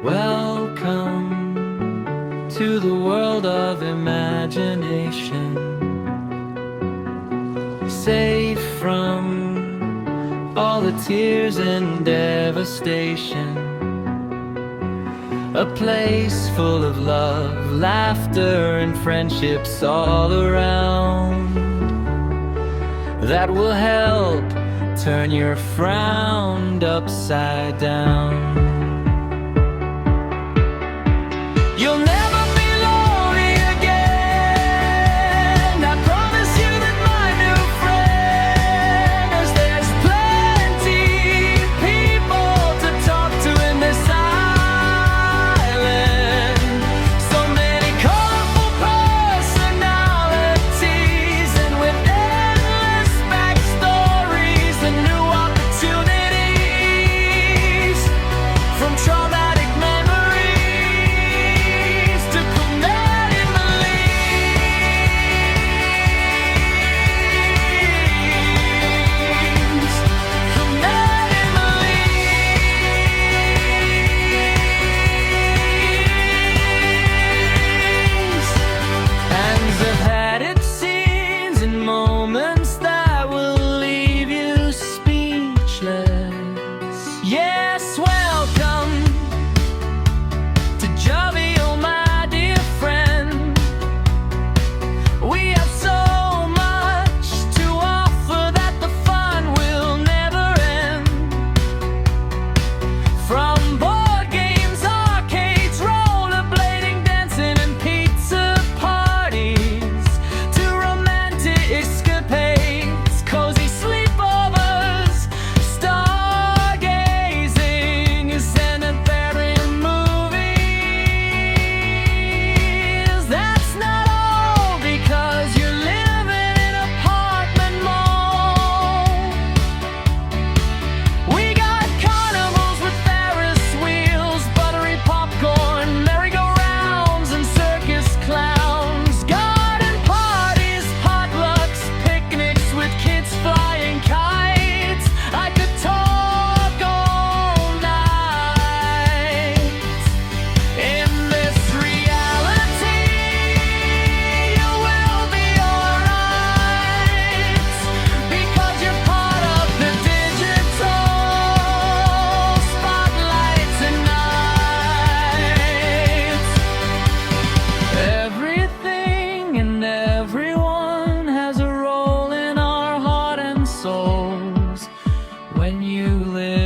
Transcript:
Welcome to the world of imagination, safe from all the tears and devastation. A place full of love, laughter, and friendships all around, that will help turn your frown upside down. You'll never be lonely again, I promise you that, my new friend, as there's plenty people to talk to in this island. So many colorful personalities, and with endless backstories and new opportunities, from traumatic memories to comedic memes. Comedic memes. And I've had it scenes and moments that will leave you speechless. Yes, welcome to Jovial, my dear friend. We have so much to offer that the fun will never end. From board games, arcades, rollerblading, dancing, and pizza parties, to romantic escapades, cozy sleepovers, stargazing, sanitarium movies. That's not all, because you're living in apartment mall. We got carnivals with Ferris wheels, buttery popcorn, merry-go-rounds, and circus clowns, garden parties, potlucks, picnics with kids flying kites. I could talk all night. In this reality, you will be alright, because you're part of the digital spotlight tonight. Everything and everyone has a role in our heart and souls when you live